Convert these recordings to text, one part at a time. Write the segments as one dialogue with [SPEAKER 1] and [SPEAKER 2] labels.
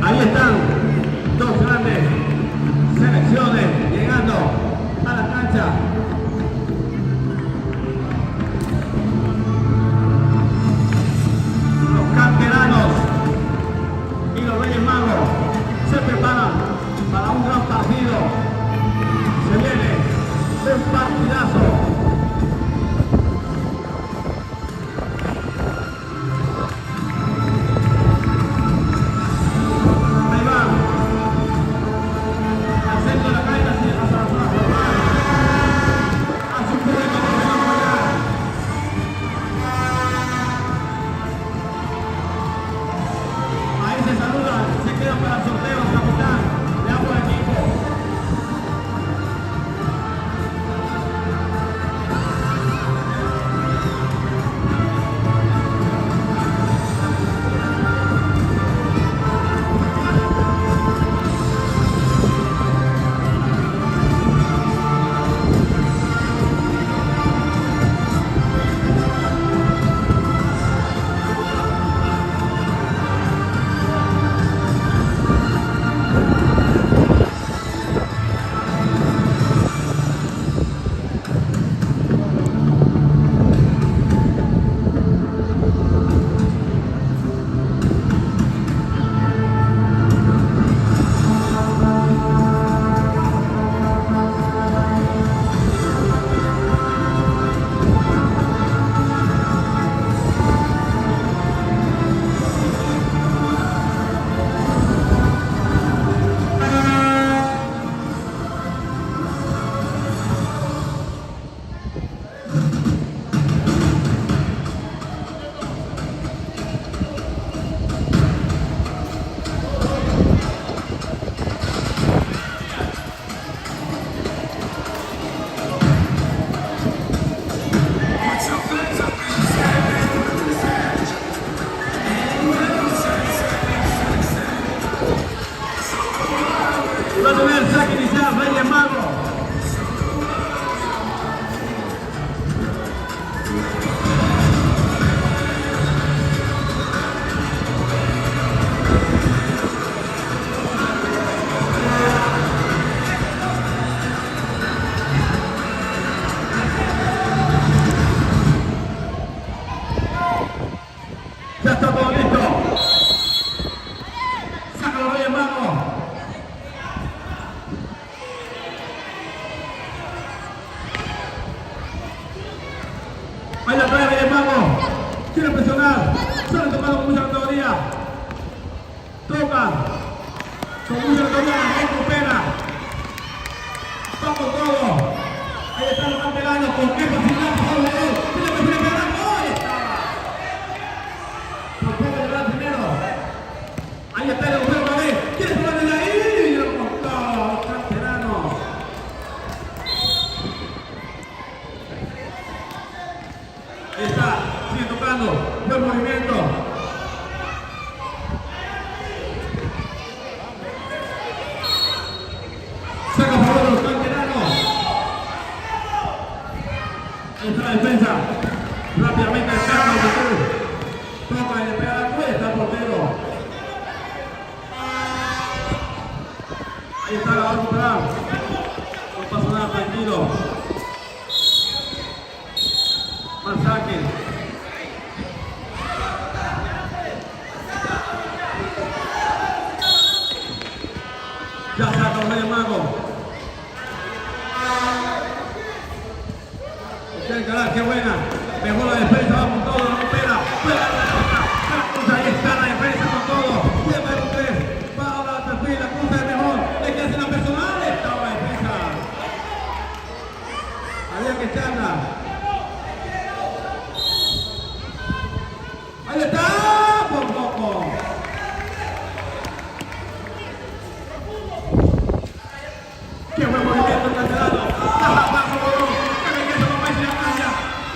[SPEAKER 1] Ahí están dos grandes selecciones llegando a la cancha. Los canteranos y los Reyes Magos se preparan para un gran partido. Se viene un partidazo. Para el sorteo, capitán, le hago el equipo. Va a tener saque inicial, Reyes Magos. Ya está todo listo. Saca los Reyes Magos. Ahí la trae Reyes Magos. Quiere presionar. Sale tocando con mucha categoría. Toca. Con mucha categoría. Recupera. Va con todo. Ahí están los canteranos. Con qué facilidad. Por favor, tiene que preparar. ¡Ahí estaba! Por poco llegar primero. Ahí está el agujero otra vez. ¿Quiere jugar desde ahí? Y lo cortó. Los canteranos. Ahí está, sigue tocando, buen movimiento. Saca por favor los canteranos. Ahí está la defensa. Rápidamente el carro de Cruz. Toca y le pega la cruz y está el portero. Ahí está, la va a recuperar. No pasa nada, tranquilo. Más saque. Ya saca los Reyes Magos. Quiere encarar, qué buena. Mejor la defensa, va con todo, no recupera. Ahí está la defensa con todo. Lleva el 3. Va ahora al perfil, la punta es mejor. Hay que hacer la personal. Estaba la defensa. Había que echarla. Ahí está, por poco. Qué buen movimiento el cancelado. Bajo balón. Que me quedo con más y la cancha.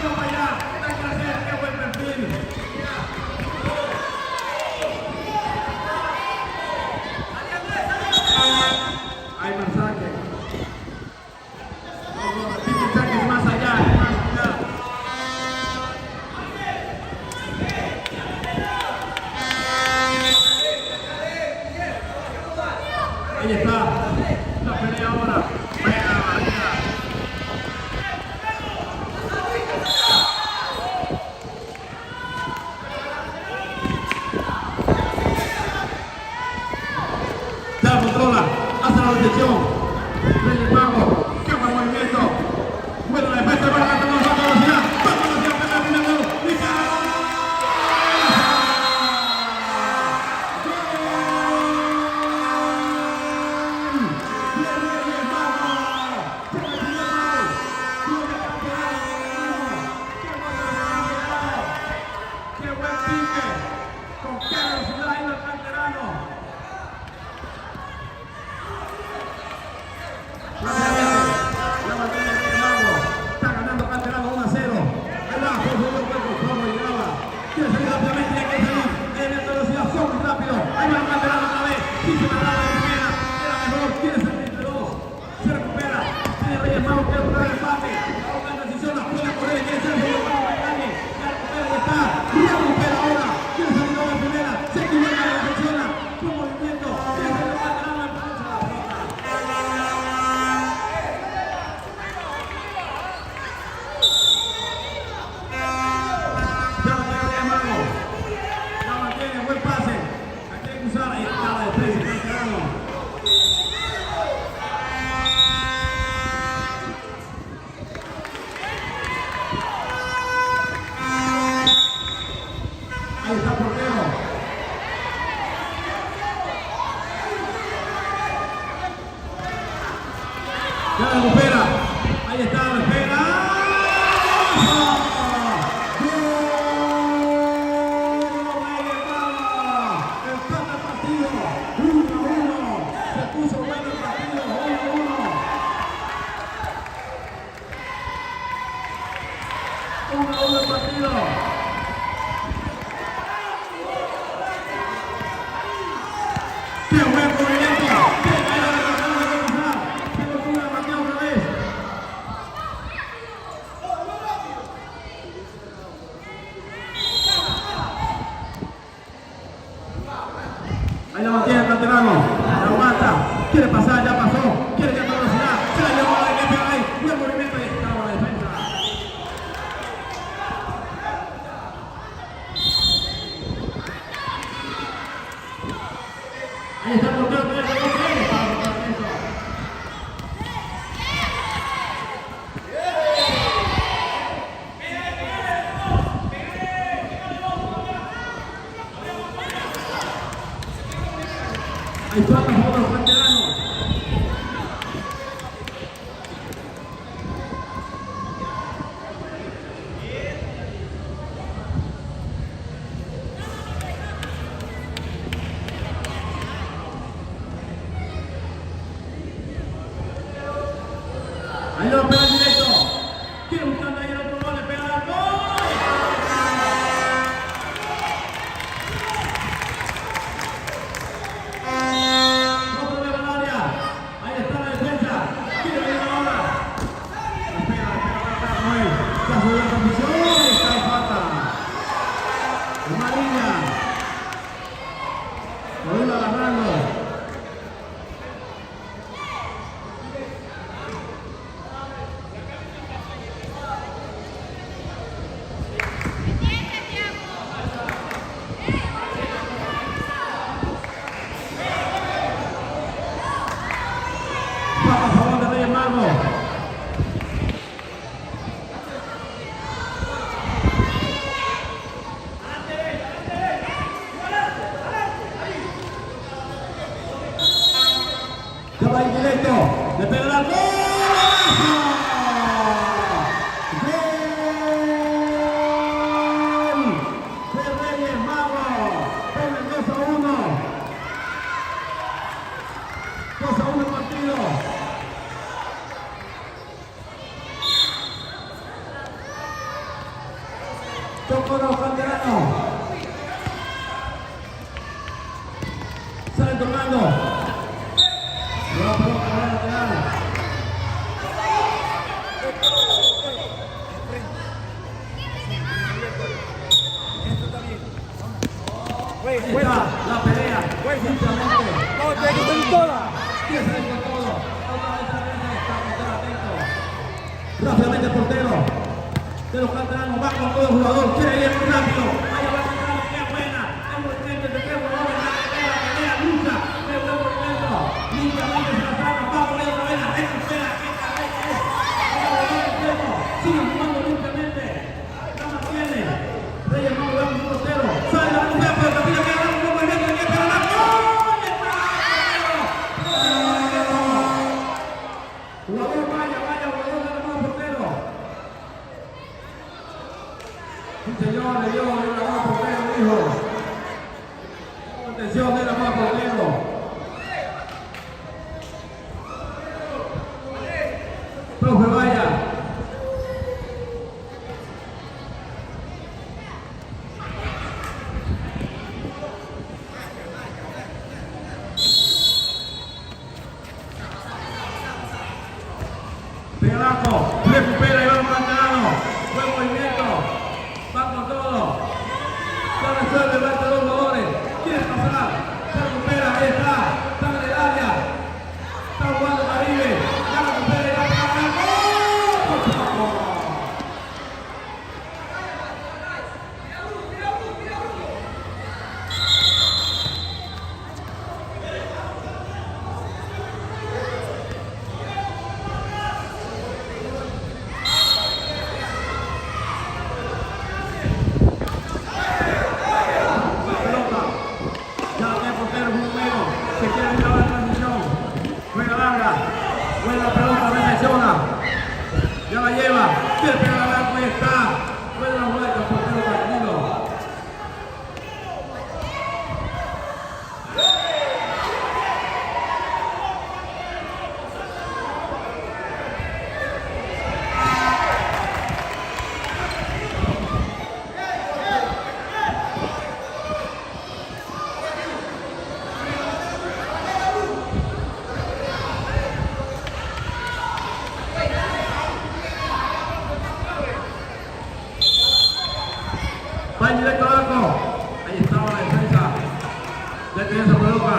[SPEAKER 1] No para allá. Está que hacer. Qué buen perfil. Hay mensaje. Reyes Magos quiere buscar el empate. Ahora la transición, la puede correr, quiere ser el segundo para que gane. Ya recupera, ya está. Ya recupera ahora. Quiere salir ahora en primera. Se equivoca, la defensiona. Con movimiento. Quiere salir a ganar la pelota. Ya la tiene Reyes Magos. La mantiene, buen pase. La quiere cruzar. Ahí está la defensa. Está quedando. Ahí está el portero. Ya la recupera. Ahí está, la espera. ¡Gol! Reyes Magos. Empata el partido. 1-1. Se puso bueno el partido. 1-1. 1-1 el partido. ¡Qué buen movimiento! ¡Qué buena recortada de cruzar! ¡Qué locura de Mateo otra vez! Ahí la mantiene el canterano. La aguanta. Quiere pasar, ya pasó. Quiere que velocidad. Se la llevó a la que ahí. Buen movimiento y está la defensa. Ahí está el portero, para botar eso. Ahí está la foto del canterano. Ahí lo pega directo. Quiere buscando ahí el otro gol, le pega al gol. No puede ganar área. Ahí está la defensa. Quiere venir ahora. Le pega atrás, Noel. Ya subió la posición. Está en falta. Una línea. Lo iba agarrando. A favor de Reyes Magos. Ya va en directo. Le pega al gol. ¡Gol de Reyes Magos! Ponen 2-1. 2-1 el partido. Tocó canterano. Salen tocando. La pelota para el lateral. Ahí está la pelea. Justamente.
[SPEAKER 2] No, tiene que ser toda.
[SPEAKER 1] Quiere salir con todo. Otra vez está el portero atento. Rápidamente el portero de los canteranos va con todo el jugador. Quiere ir muy rápido. Ahí va a cantar. ¡Qué buena! El movimiento de tres jugadores. La pelea, lucha. ¡Qué buen movimiento! Limpiamente se la saca. Va por ahí otra vez. La recupera. ¡Qué cabeza es! Va a volver el tiempo. Sigue jugando limpiamente. La mantiene. Reyes Magos va con un portero. Sale la recupera, pero también queda un buen movimiento. ¡Qué para la gol! Jugador, vaya, jugador de la portero. Sí, señor, le dio una mano portero, dijo. Atención de la mano portero. Profe, vaya. Pega abajo, recupera y va por Angelano. Buen movimiento, va con todo. Ya resuelve, va entre dos jugadores. Quiere pasar, se recupera, ahí está. Está en el área. Está jugando Caribe. Ya recupera y va a ganar. ¡Gol! Buena pelota, reflexiona. Ya la lleva. Quiere pegar al arco y está. Buena vuelta, portero tranquilo. Va directo al arco. Ahí estaba la defensa. Ya tenía esa pelota.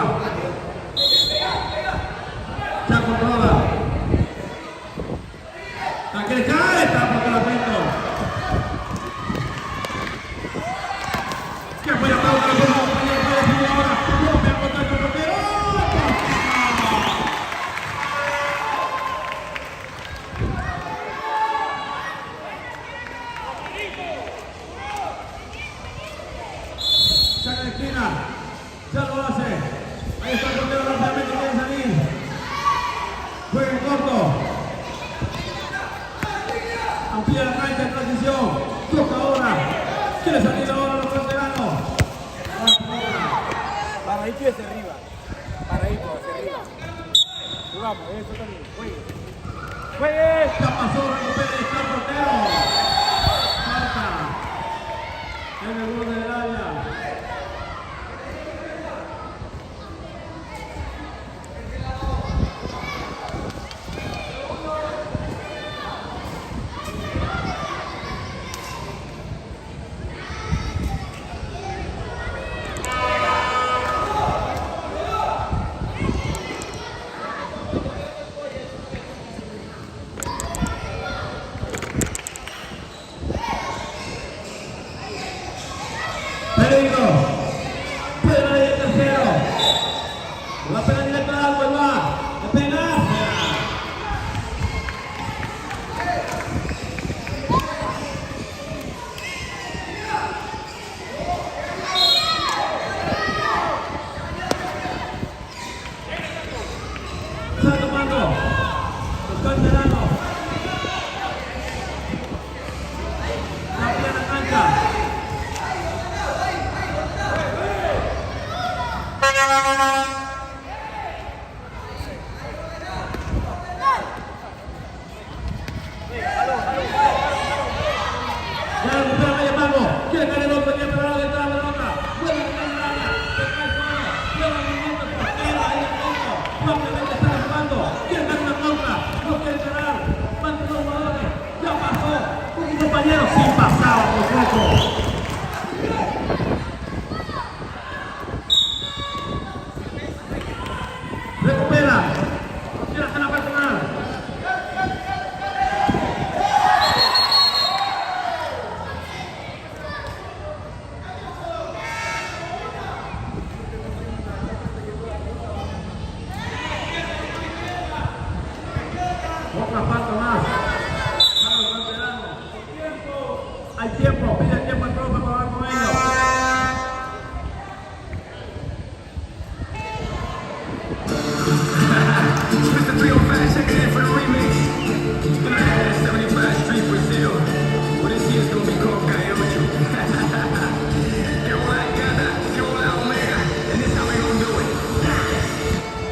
[SPEAKER 1] Ya controla. La que cae está por el frente. Que fue llamado para el compañero de decir ahora. No me ha contado el portero. Saca de esquina, ya lo hace. Ahí está el portero rápidamente, quiere salir. Juega en corto. Amplía la cancha en transición. Toca ahora. Quiere salir ahora los canteranos.
[SPEAKER 2] Paradito hacia arriba. Paradito hacia arriba. Jugamos, eso también. Juegue. ¡Juegue!
[SPEAKER 1] Ya pasó, recupera y está el portero. Falta. En el borde del área. Peligro. Pena de tercero. La pena directa al agua, va. Le pega. Está tomando los canteranos. Amplía la cancha. Ya recupera medio mango. Quiere caer el otro, quiere pegar detrás de la pelota. Vuelve a tocar el área. Se cae solo. Lleva el movimiento el portero ahí adentro. Rápidamente está jugando. Quiere caer una contra. No quiere cerrar. Manda los jugadores. Ya pasó. Un compañero sí pasaba por poco. Recupera. Quiere hacer la personal. Otra falta más. Hay tiempo, pide tiempo al profe para hablar con ellos.
[SPEAKER 3] Mr. 305 checking in for the remix. It's gonna have 75 Street Brazil. Well, this year's gonna be called Cayocho. Que hola gata, que hola omega. And this how we gonna do it.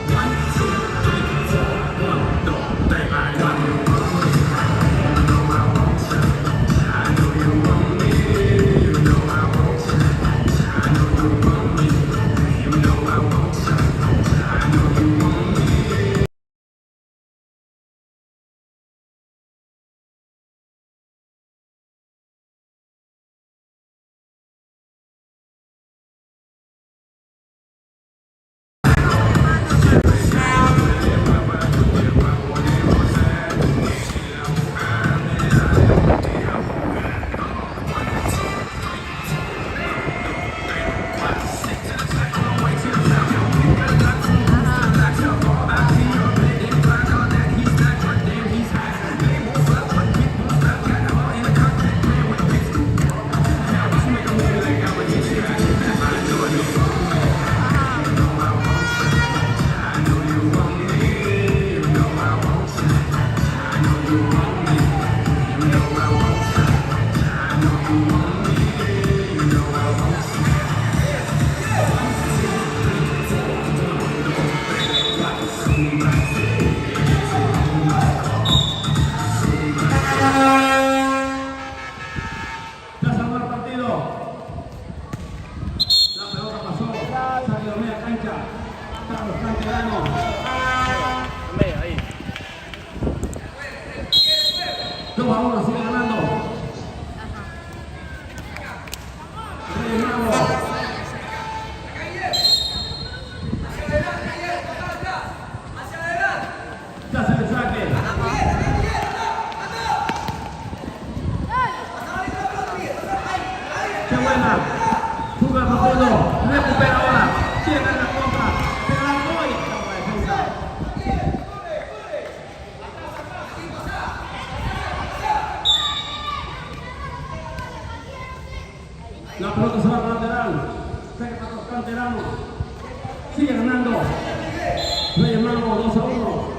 [SPEAKER 3] 1, 2, 3, 4, 1, 2, 3, 1. I know you want me.
[SPEAKER 1] Ya se armó el partido. La pelota pasó. Salió a media cancha. Están los canteranos.
[SPEAKER 2] Medio ahí.
[SPEAKER 1] 2-1, sigue ganando. Reyes Magos. Ya se le saque. Qué buena. Fuga profundo. Recupera ahora. Llega en la contra. Pero la voy. La defensa. La pelota se va para lateral. Saca para los canteranos. Sigue ganando. Reyes Magos 2-1.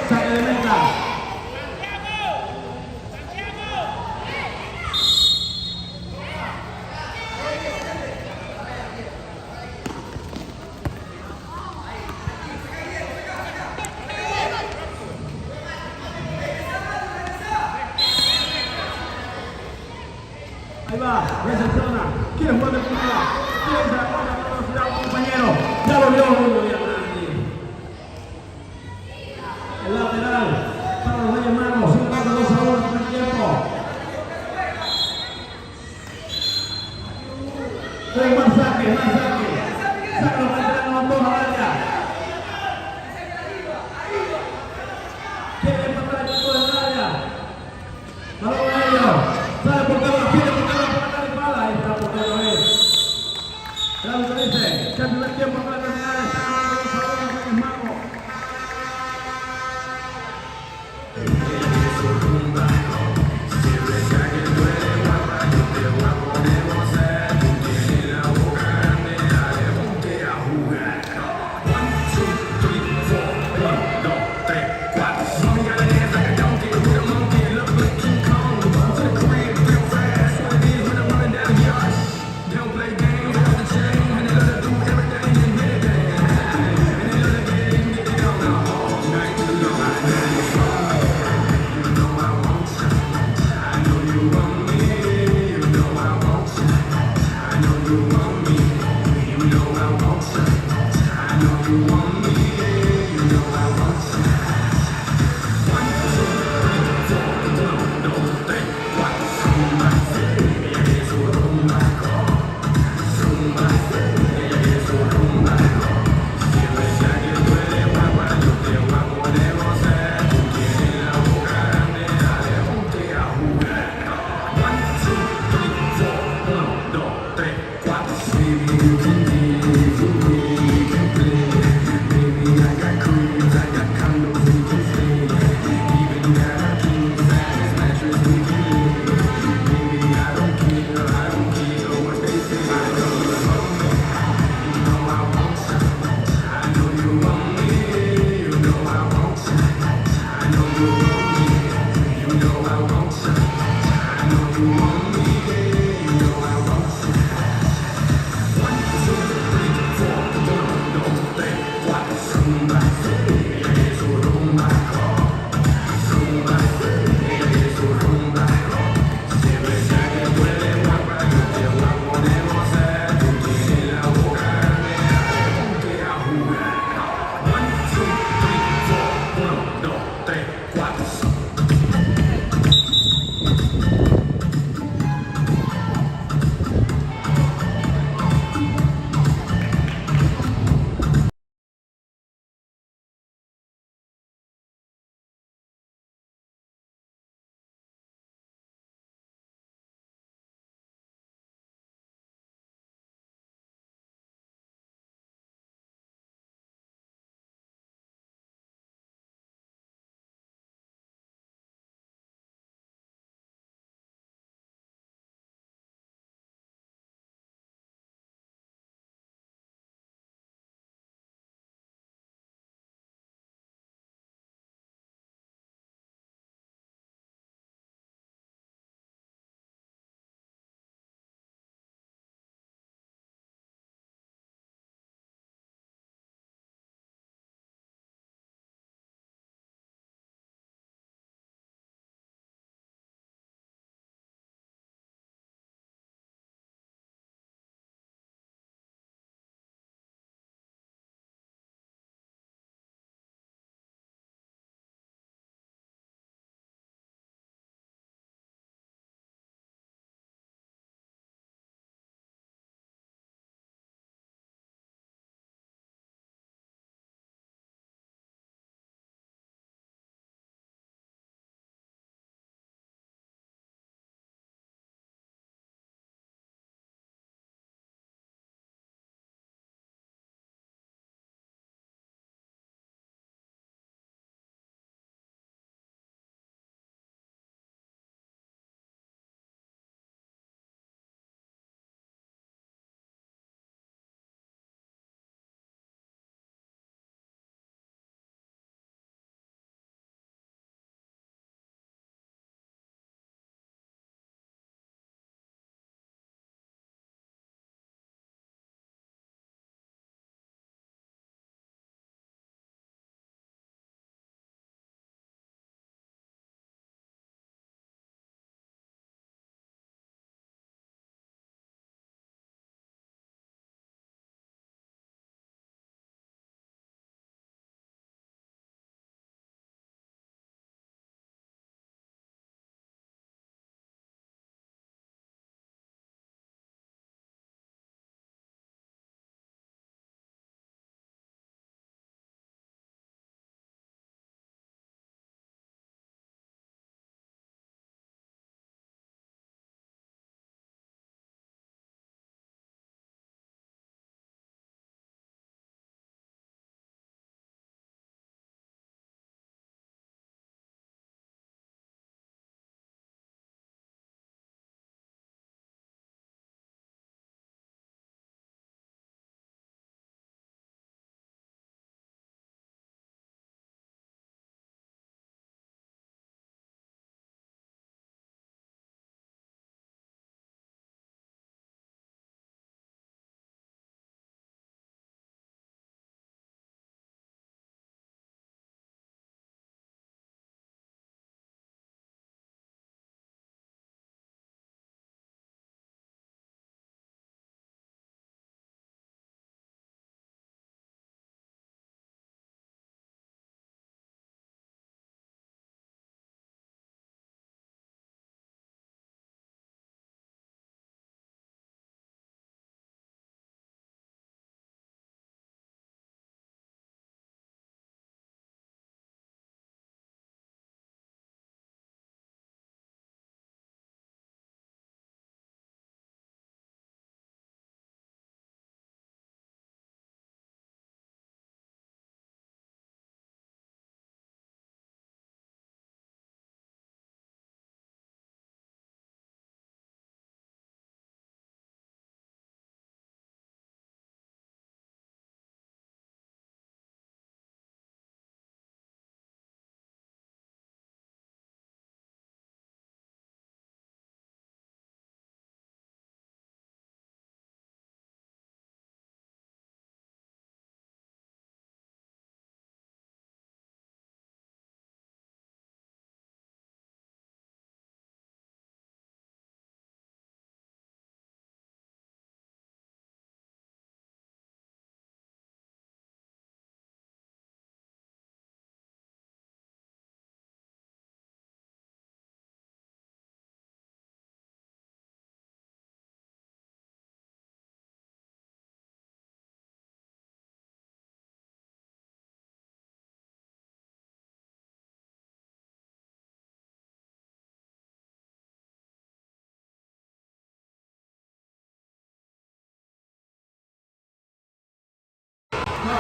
[SPEAKER 1] Saque de meta. Ahí va, recepciona. ¿Quién juega de punta? ¿Quién se la pone con velocidad a un compañero? Ya lo vio, muy bien, Randy. El lateral para los Reyes Magos. Sigue dando 2-1 en el primer tiempo. Más saque, más saque. Saca los canteranos a toda la área. Quiere empatar el equipo del área. Balón a ellos. Sale por cada pide por cada por la espalda. Ahí está por cada vez. El árbitro dice que el primer tiempo para terminar está ganando 2-1 los Reyes Magos.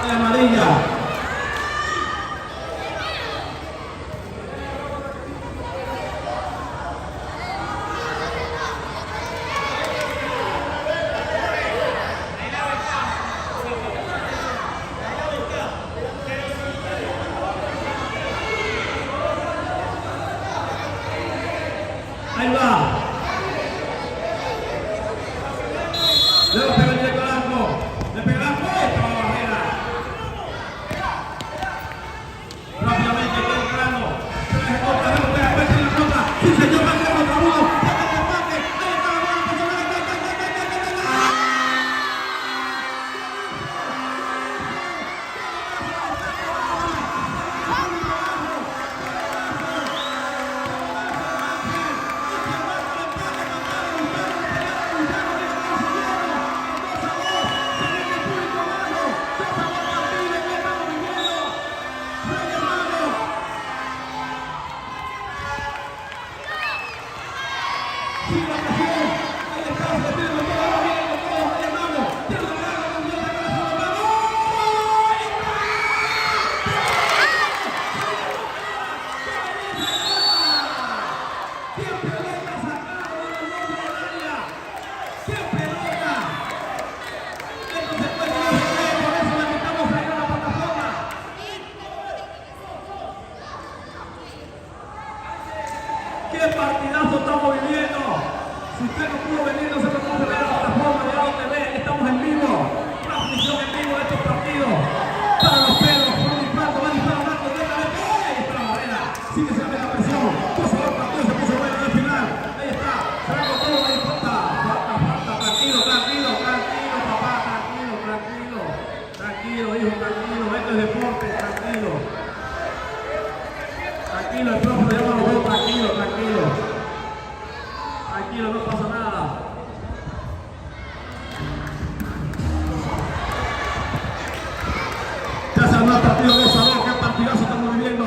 [SPEAKER 1] de amarilla. Ahí va. Luego pega directo al arco. Le pega el arco. Esto va a barrera. Rápidamente queda entrando. Se le ejecuta, le pega a en la contra. Sí, señor, va a ser contra uno. Saca el empate. Ahí está la bola personal. ¡Qué partidazo estamos viviendo! Si usted no pudo venir, no se preocupe de la plataforma de AOTV, estamos en vivo. Transmisión en vivo de estos partidos. Para los pelos, por un disparo, va a disparar Marco directamente. Ahí está la barrera. Sigue se la presión. Por favor, el partido se puso bueno en el final. Ahí está. Se va con todo, ahí falta. Falta. Tranquilo, papá. Tranquilo, hijo, tranquilo. Esto es deporte, tranquilo. Tranquilo, el profe le llama a los dos, tranquilo. Tranquilo, no pasa nada. Ya se armó el partido 2-2, qué partidazo estamos viviendo.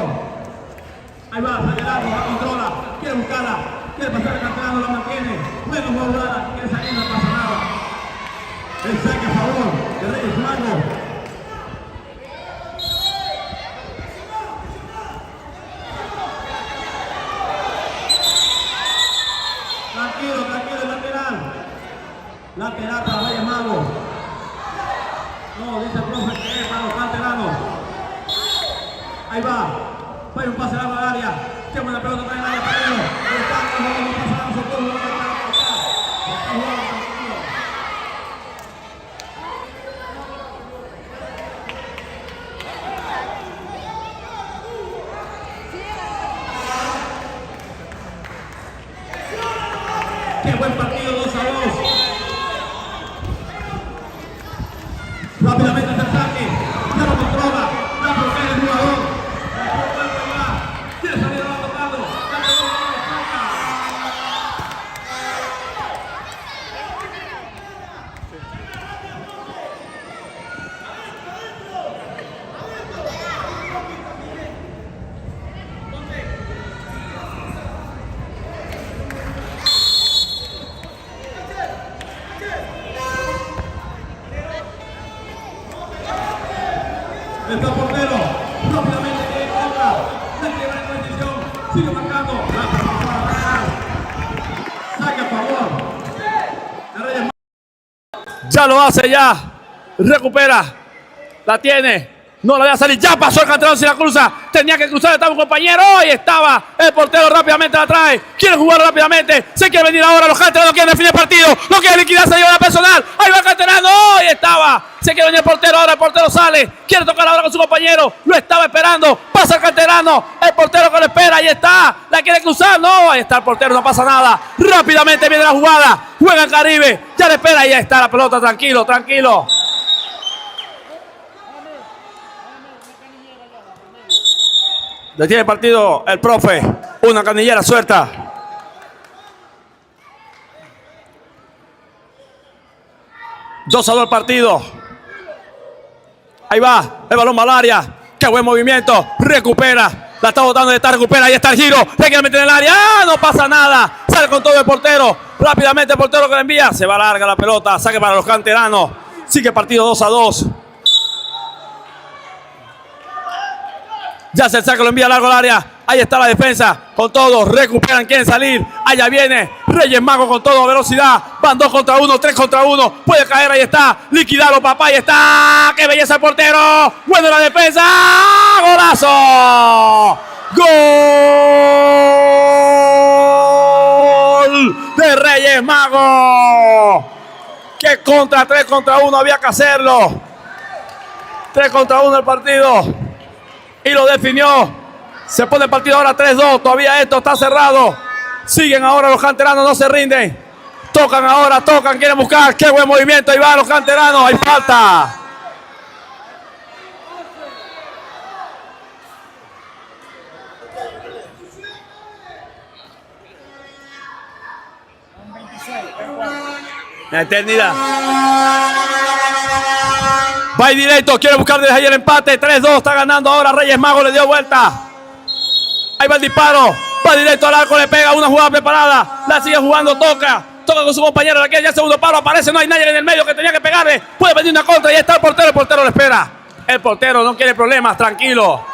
[SPEAKER 1] Ahí va, Canterano, la controla, quiere buscarla, quiere pasar el Canterano, la mantiene. Bueno, jugada, quiere salir, no pasa nada. El saque a favor de Reyes Mago. Tranquilo, lateral para Reyes Magos. No, dice el profe que es para los canteranos. Ahí va un pase largo al área. Qué buena pelota trae el área para ellos. No pasa nada, se puede jugar. Está jugando tranquilo. Qué buen partido, 2-2. Rápidamente el ataque, ya lo controla, ya protege el jugador. Quiere salir a la tocando, ya le doy la falta. Está el portero, rápidamente que entra, la lleva en condición, sigue marcando, saque a favor.
[SPEAKER 4] Ya lo hace, ya recupera, la tiene, no la voy a salir, ya pasó el Canterano, si la cruza, tenía que cruzar, estaba un compañero, ahí estaba, el portero rápidamente la trae, quiere jugar rápidamente, se quiere venir ahora, los Canteranos quieren definir el partido, no quiere liquidar, se lleva la personal, ahí va el Canterano, ahí estaba, se quiere venir el portero, ahora el portero sale, quiere tocar ahora con su compañero, lo estaba esperando, pasa el Canterano, el portero que lo espera, ahí está, la quiere cruzar, no, ahí está el portero, no pasa nada, rápidamente viene la jugada, juega el Caribe, ya le espera, ahí está la pelota, tranquilo. Detiene el partido el profe, una canillera suelta. Dos a dos el partido. Ahí va, el balón va al área. Qué buen movimiento, recupera. La está botando, recupera, ahí está el giro. Se quiere meter en el área, ¡ah! No pasa nada. Sale con todo el portero. Rápidamente el portero que le envía. Se va larga la pelota, saque para los Canteranos. Sigue el partido 2 a 2. Ya se saca, lo envía largo al área. Ahí está la defensa con todo. Recuperan, quieren salir. Allá viene Reyes Magos con todo, velocidad. Van 2 contra 1, 3 contra 1. Puede caer, ahí está. Liquidarlo, papá, ahí está. ¡Qué belleza el portero! Bueno la defensa. ¡Golazo! ¡Gol de Reyes Magos! ¡Qué contra! 3 contra 1 había que hacerlo. 3 contra 1 el partido. Y lo definió. Se pone el partido ahora 3-2. Todavía esto está cerrado. Siguen ahora los canteranos, no se rinden. Tocan ahora, tocan, quieren buscar. Qué buen movimiento. Ahí van los canteranos. Hay falta. La eternidad. Va y directo, quiere buscar desde ahí el empate. 3-2, está ganando ahora Reyes Magos, le dio vuelta. Ahí va el disparo, va directo al arco, le pega una jugada preparada. La sigue jugando, toca con su compañero. La quiere ya segundo palo, aparece, no hay nadie en el medio que tenía que pegarle. Puede venir una contra y ahí está el portero le espera. El portero no quiere problemas, tranquilo.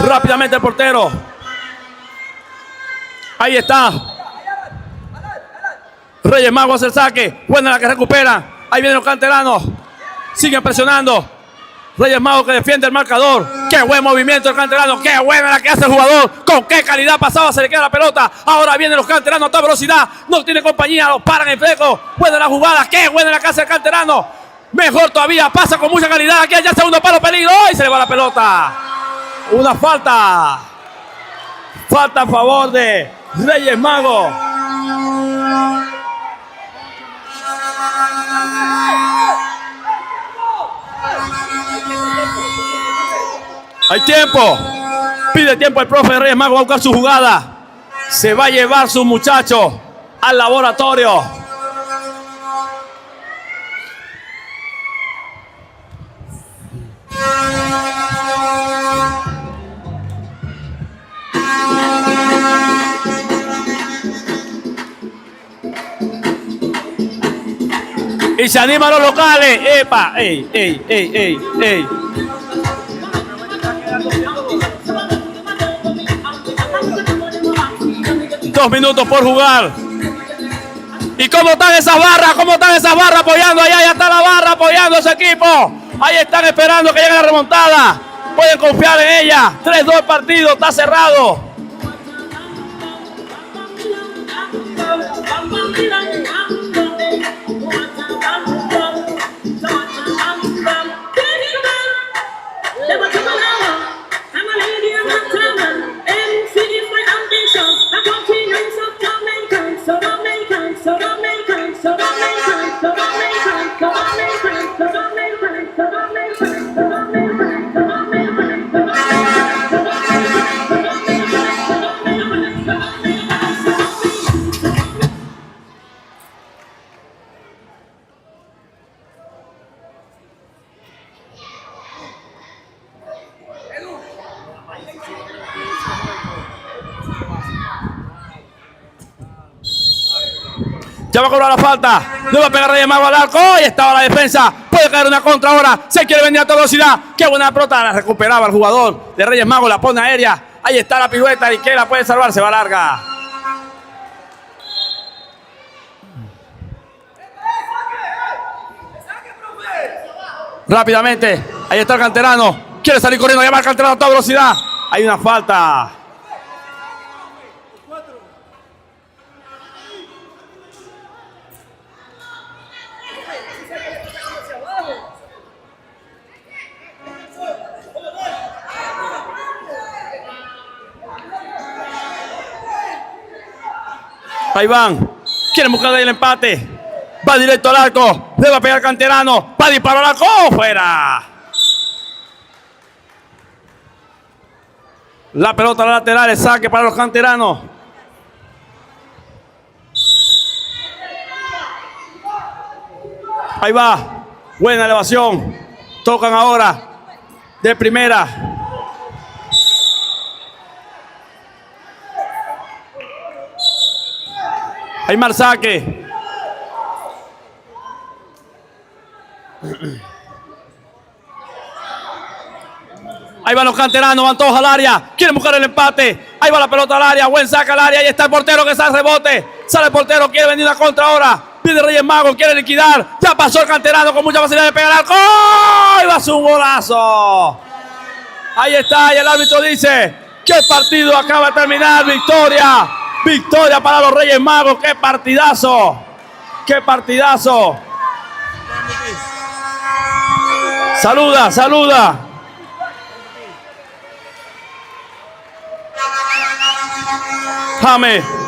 [SPEAKER 4] Rápidamente el portero. Ahí está. Reyes Magos hace el saque, buena la que recupera. Ahí vienen los canteranos. Siguen presionando. Reyes Magos que defiende el marcador. Qué buen movimiento el canterano. Qué buena la que hace el jugador. Con qué calidad pasaba. Se le queda la pelota. Ahora vienen los canteranos a toda velocidad. No tiene compañía. Los paran en fleco. Buena la jugada. Qué buena la que hace el canterano. Mejor todavía. Pasa con mucha calidad. Aquí ya segundo palo. Peligro. Y se le va la pelota. Una falta. Falta a favor de Reyes Magos. Hay tiempo. Pide tiempo el profe Reyes Magos. Va a buscar su jugada. Se va a llevar su muchacho al laboratorio. Y se animan los locales. ¡Epa! ¡Ey, ey, ey, ey, ey! Dos minutos por jugar. ¿Y cómo están esas barras? ¿Cómo están esas barras apoyando? Allá ya está la barra apoyando a ese equipo. Ahí están esperando que llegue la remontada. Pueden confiar en ella. 3-2 el partido, está cerrado. Ya va a cobrar la falta. Le va a pegar Reyes Magos al arco. Y estaba la defensa. Puede caer una contra ahora. Se quiere venir a toda velocidad. Qué buena pelota. La recuperaba el jugador de Reyes Magos. La pone aérea. Ahí está la pirueta. Y que la puede salvar. Se va larga. Rápidamente. Ahí está el canterano. Quiere salir corriendo. Llama al canterano a toda velocidad. Hay una falta. Ahí van. Quieren buscar ahí el empate. Va directo al arco. Le va a pegar al canterano. Va a disparar al arco. ¡Fuera! La pelota a la lateral. El saque para los canteranos. Ahí va. Buena elevación. Tocan ahora. De primera. Hay mal saque. Ahí van los canteranos, van todos al área. Quieren buscar el empate. Ahí va la pelota al área. Buen saca al área. Ahí está el portero que sale rebote. Sale el portero, quiere venir una contra ahora. Viene Reyes Magos, quiere liquidar. Ya pasó el canterano con mucha facilidad de pegar al arco. ¡Oh! Y va a ser un golazo. Ahí está. Y el árbitro dice que el partido acaba de terminar. Victoria. Victoria para los Reyes Magos. ¡Qué partidazo! ¡Qué partidazo! Saluda, saluda. James.